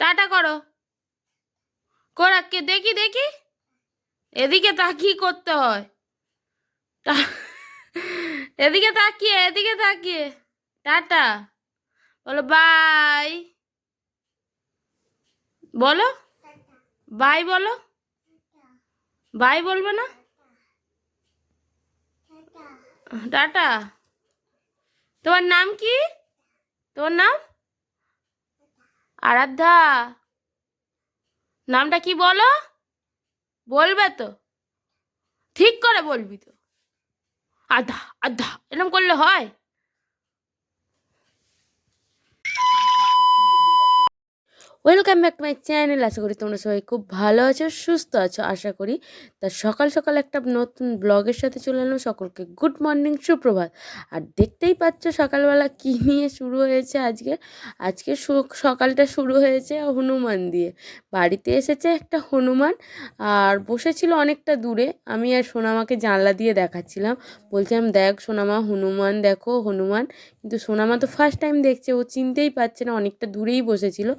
Tata করো। কে দেখি দেখি, এদিকে তাকিয়ে করতে হয়। এদিকে তাকিয়ে, এদিকে তাকিয়ে। টাটা বলো, বাই বলো, বাই বলো। বাই বলবে না? টাটা। তোমার নাম কি? তোমার নাম? আরাধ্যা। নামটা কি বলো? বলবে তো? ঠিক করে বলবি তো? আধা আধা এরকম করলে হয়? Welcome back to my channel. আশা করি তোমরা সবাই খুব ভালো আছো, সুস্থ আছো আশা করি। তা সকাল সকাল একটা নতুন ব্লগের সাথে চলে এলাম। সকলকে গুড মর্নিং, সুপ্রভাত। আর দেখতেই পাচ্ছ সকালবেলা কি নিয়ে শুরু হয়েছে আজকে। আজকে সকালটা শুরু হয়েছে হনুমান দিয়ে। বাড়িতে এসেছে একটা হনুমান, আর বসেছিল অনেকটা দূরে। আমি আর সোনামাকে জানলা দিয়ে দেখাচ্ছিলাম, বলছিলাম দেখ সোনামা হনুমান, দেখো হনুমান। কিন্তু সোনামা তো ফার্স্ট টাইম দেখছে, ও চিনতেই পারছে না, অনেকটা দূরেই বসেছিল।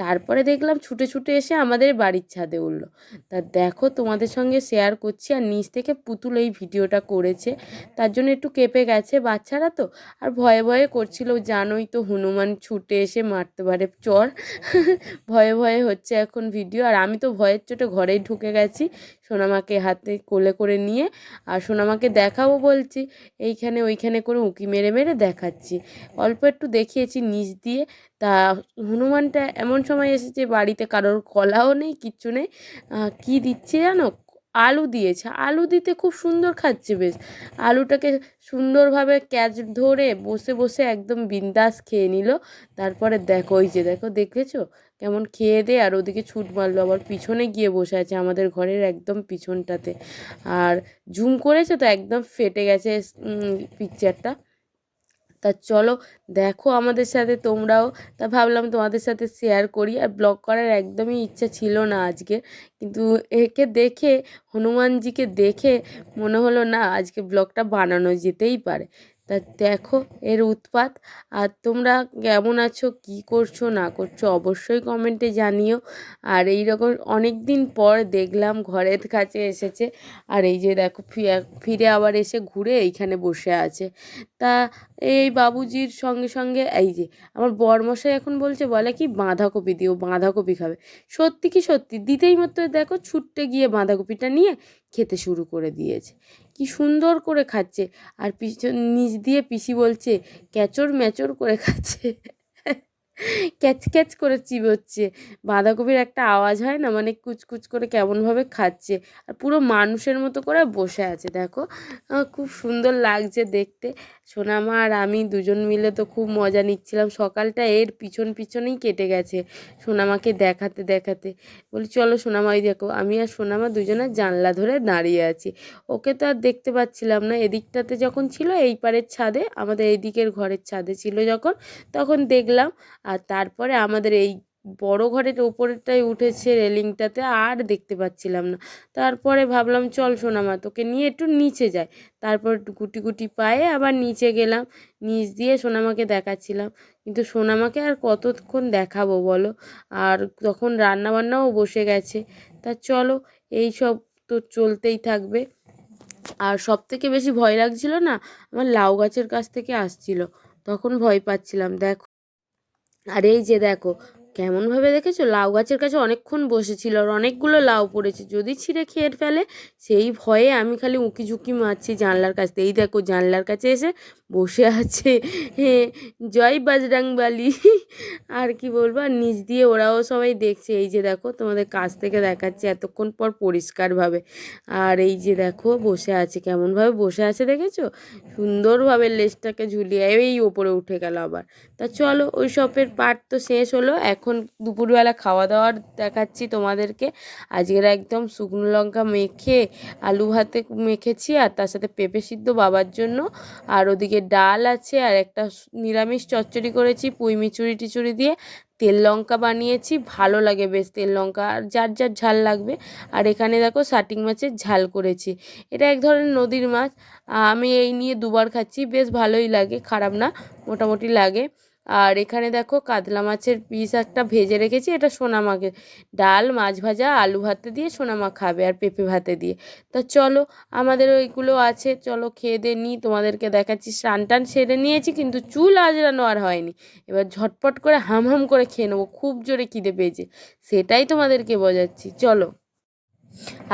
তারপরে দেখলাম ছুটে ছুটে এসে আমাদের বাড়ির ছাদে উঠলো। তা দেখো তোমাদের সঙ্গে শেয়ার করছি। আর নিচ থেকে পুতুল এই ভিডিওটা করেছে, তার জন্য একটু কেঁপে গেছে বাচ্চারা তো। আর ভয়ে ভয়ে করছিল, জানোই তো হনুমান ছুটে এসে মারতে পারে চর। ভয়ে ভয়ে হচ্ছে এখন ভিডিও। আর আমি তো ভয়ের চোটে ঘরেই ঢুকে গেছি, সোনামাকে হাতে কোলে করে নিয়ে। আর সোনামাকে দেখাবো বলছি, এইখানে ওইখানে করে উঁকি মেরে মেরে দেখাচ্ছি। অল্প একটু দেখিয়েছি নিচ দিয়ে। তা হনুমানটা এমন সময় এসেছে, বাড়িতে কারোর কলাও নেই, কিচ্ছু নেই। কী দিচ্ছে জানো? আলু দিয়েছে। আলু দিতে খুব সুন্দর খাচ্ছে বেশ। আলুটাকে সুন্দরভাবে ক্যাচ ধরে বসে বসে একদম বিন্দাস খেয়ে নিল। তারপরে দেখো, ওই যে দেখো, দেখেছো কেমন খেয়ে দে। আর ওদিকে ছুট মারলো, আবার পিছনে গিয়ে বসে আছে আমাদের ঘরের একদম পিছনটাতে। আর জুম করেছে তো একদম ফেটে গেছে পিকচারটা। তা চলো দেখো আমাদের সাথে তোমরাও। তা ভাবলাম তোমাদের সাথে শেয়ার করি। আর ব্লগ করার একদমই ইচ্ছা ছিল না আজকে, কিন্তু একে দেখে, হনুমানজিকে দেখে মনে হলো না আজকে ব্লগটা বানানো যেতেই পারে। তা দেখো এর উৎপাত। আর তোমরা কেমন আছো, কি করছো না করছো অবশ্যই কমেন্টে জানিও। আর এই রকম অনেক দিন পর দেখলাম ঘরের কাছে এসেছে। আর এই যে দেখো ফিরে আবার এসে ঘুরে এইখানে বসে আছে। তা এই বাবুজির সঙ্গে সঙ্গে এই যে আমার বরমশাই এখন বলছে, বলে কি বাঁধাকপি দিও, বাঁধাকপি খাবে। সত্যি কি সত্যি দিতেই মতো দেখো ছুটতে গিয়ে বাঁধাকপিটা নিয়ে খেতে শুরু করে দিয়েছে। কি সুন্দর করে খাচ্ছে। আর পিছন নিচ দিয়ে পিসি বলছে ক্যাচর ম্যাচর করে খাচ্ছে। ক্যাচ ক্যাচ করে চিবোচ্ছে। বাঁধাকপির একটা আওয়াজ হয় না, মানে কুচকুচ করে কেমনভাবে খাচ্ছে। আর পুরো মানুষের মতো করে বসে আছে দেখো। খুব সুন্দর লাগছে দেখতে। সোনামা আর আমি দুজন মিলে তো খুব মজা নিচ্ছিলাম। সকালটা এর পিছন পিছনেই কেটে গেছে, সোনামাকে দেখাতে দেখাতে। বলি চলো সোনামা, ওই দেখো আমি আর সোনামা দুজনে জানলা ধরে দাঁড়িয়ে আছি। ওকে তো আর দেখতে পাচ্ছিলাম না। এদিকটাতে যখন ছিল এই পারের ছাদে, আমাদের এই দিকের ঘরের ছাদে ছিল যখন, তখন দেখলাম। আর তারপরে আমাদের এই বড় ঘরের ওপরেরটাই উঠেছে রেলিংটাতে, আর দেখতে পাচ্ছিলাম না। তারপরে ভাবলাম চল সোনামা তোকে নিয়ে একটু নিচে যাই। তারপর গুটি গুটি পায়ে আবার নিচে গেলাম, নিচ দিয়ে সোনামাকে দেখাচ্ছিলাম। কিন্তু সোনামাকে আর কতক্ষণ দেখাবো বলো। আর তখন রান্নাবান্নাও বসে গেছে। তা চলো এই সব তো চলতেই থাকবে। আর সব থেকে বেশি ভয় লাগছিল না, আমার লাউ গাছের কাছ থেকে আসছিল, তখন ভয় পাচ্ছিলাম দেখো। আর এই যে দেখো কেমনভাবে, দেখেছো লাউ গাছের কাছে অনেকক্ষণ বসেছিল, আর অনেকগুলো লাউ পড়েছে, যদি ছিঁড়ে খেয়ে ফেলে। সেই ভয়ে আমি খালি উঁকি ঝুঁকি মারছি জানলার কাছ থেকে। এই দেখো জানলার কাছে এসে বসে আছে। হ্যাঁ, জয় বজরংবলী। আর কি বলবো। আর নিচ দিয়ে ওরাও সবাই দেখছে। এই যে দেখো তোমাদের কাছ থেকে দেখাচ্ছে এতক্ষণ পর পরিষ্কারভাবে। আর এই যে দেখো বসে আছে, কেমনভাবে বসে আছে দেখেছো, সুন্দরভাবে লেজটাকে ঝুলিয়ে এই ওপরে উঠে গেল আবার। তা চলো ওই সবের পার্ট তো শেষ হলো। এখন দুপুরবেলা খাওয়া দাওয়ার দেখাচ্ছি তোমাদেরকে। আজকের একদম শুকনো লঙ্কা মেখে আলু ভাতে মেখেছি, আর তার সাথে পেঁপে সিদ্ধ বাবার জন্য। আর ওদিকে ডাল আছে, আর একটা নিরামিষ চচ্চড়ি করেছি পুঁই মিচুরি টিচুরি দিয়ে। তেল লঙ্কা বানিয়েছি, ভালো লাগে বেশ তেল লঙ্কা, আর যার যার ঝাল লাগবে। আর এখানে দেখো শাটিং মাছের ঝাল করেছি। এটা এক ধরনের নদীর মাছ। আমি এই নিয়ে দুবার খাচ্ছি, বেশ ভালোই লাগে, খারাপ না, মোটামুটি লাগে। আর এখানে দেখো কাতলা মাছের পিস একটা ভেজে রেখেছি, এটা সোনামাকে ডাল মাছ ভাজা আলু ভাতে দিয়ে সোনামা খাবে আর পেঁপে ভাতে দিয়ে। তা চলো আমাদের ওইগুলো আছে, চলো খেয়ে দিয়ে নিই, তোমাদেরকে দেখাচ্ছি। স্নান টান সেরে নিয়েছি কিন্তু চুল আজরানো আর হয়নি, এবার ঝটপট করে হাম হাম করে খেয়ে নেবো, খুব জোরে খিদে পেয়েছে, সেটাই তোমাদেরকে বোঝাচ্ছি চলো।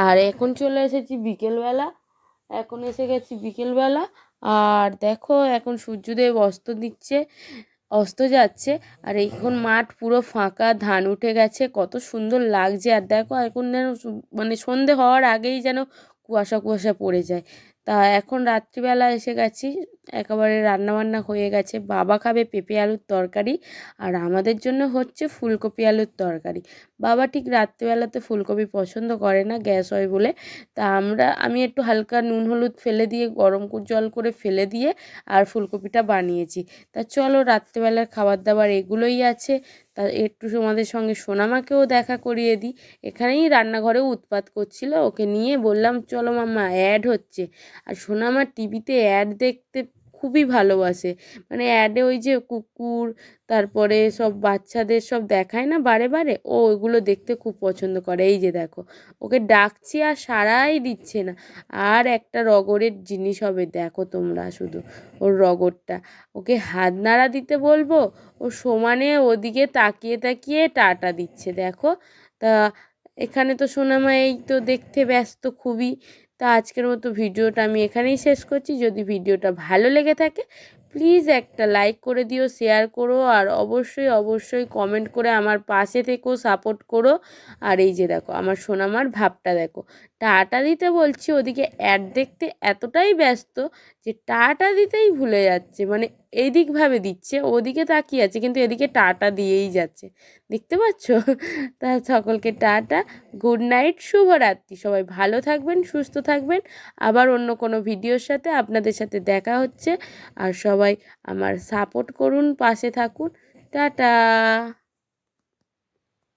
আর এখন চলে এসেছি বিকেলবেলা, এখন এসে গেছি বিকেলবেলা। আর দেখো এখন সূর্যদেব অস্ত যাচ্ছে, আর এখন মাঠ পুরো ফাঁকা, ধান উঠে গেছে, কত সুন্দর লাগছে। আর দেখো এখন যেন মানে সন্ধে হওয়ার আগেই যেন কুয়াশা কুয়াশা পড়ে যায়। তা এখন রাত্রিবেলা এসে গেছি, একেবারে রান্নাবান্না হয়ে গেছে। বাবা খাবে পেঁপে আলুর তরকারি, আর আমাদের জন্য হচ্ছে ফুলকপি আলুর তরকারি। বাবা ঠিক রাত্রিবেলাতে ফুলকপি পছন্দ করে না, গ্যাস হয় বলে। তা আমি একটু হালকা নুন হলুদ ফেলে দিয়ে গরম জল করে ফেলে দিয়ে আর ফুলকপিটা বানিয়েছি। তা চলো রাত্রেবেলার খাবার দাবার এগুলোই আছে। তা একটু তোমাদের সঙ্গে সোনামাকেও দেখা করিয়ে দিই, এখানেই রান্নাঘরেও উৎপাত করছিল, ওকে নিয়ে বললাম চলো মাম্মা অ্যাড হচ্ছে। আর সোনামা টিভিতে অ্যাড দেখতে খুবই ভালোবাসে, মানে অ্যাডে ওই যে কুকুর, তারপরে সব বাচ্চাদের সব দেখায় না বারে বারে, ও ওইগুলো দেখতে খুব পছন্দ করে। এই যে দেখো ওকে ডাকছি আর সাড়াই দিচ্ছে না। আর একটা রগরের জিনিস হবে, দেখো তোমরা শুধু ওর রগরটা, ওকে হাত নাড়া দিতে বলবো, ও সমানে ওদিকে তাকিয়ে তাকিয়ে টাটা দিচ্ছে দেখো। তা এখানে তো সোনামা এই তো দেখতে ব্যস্ত খুবই। তা আজকের মতো ভিডিওটা আমি এখানেই শেষ করছি। যদি ভিডিওটা ভালো লেগে থাকে প্লিজ একটা লাইক করে দিও, শেয়ার করো, আর অবশ্যই অবশ্যই কমেন্ট করে আমার পাশে থেকো, সাপোর্ট করো। আর এই যে দেখো আমার সোনামার ভাবটা দেখো, টাটা দিতে বলছি, ওদিকে অ্যাড দেখতে এতটাই ব্যস্ত যে টাটা দিতেই ভুলে যাচ্ছে, মানে এইদিকভাবে দিচ্ছে, ওদিকে তাকিয়ে আছে কিন্তু এদিকে টাটা দিয়েই যাচ্ছে, দেখতে পাচ্ছ? তা সকলকে টাটা, গুড নাইট, শুভরাত্রি, সবাই ভালো থাকবেন, সুস্থ থাকবেন। আবার অন্য কোনো ভিডিওর সাথে আপনাদের সাথে দেখা হচ্ছে। আর সবাই আমার সাপোর্ট করুন, পাশে থাকুন, টাটা।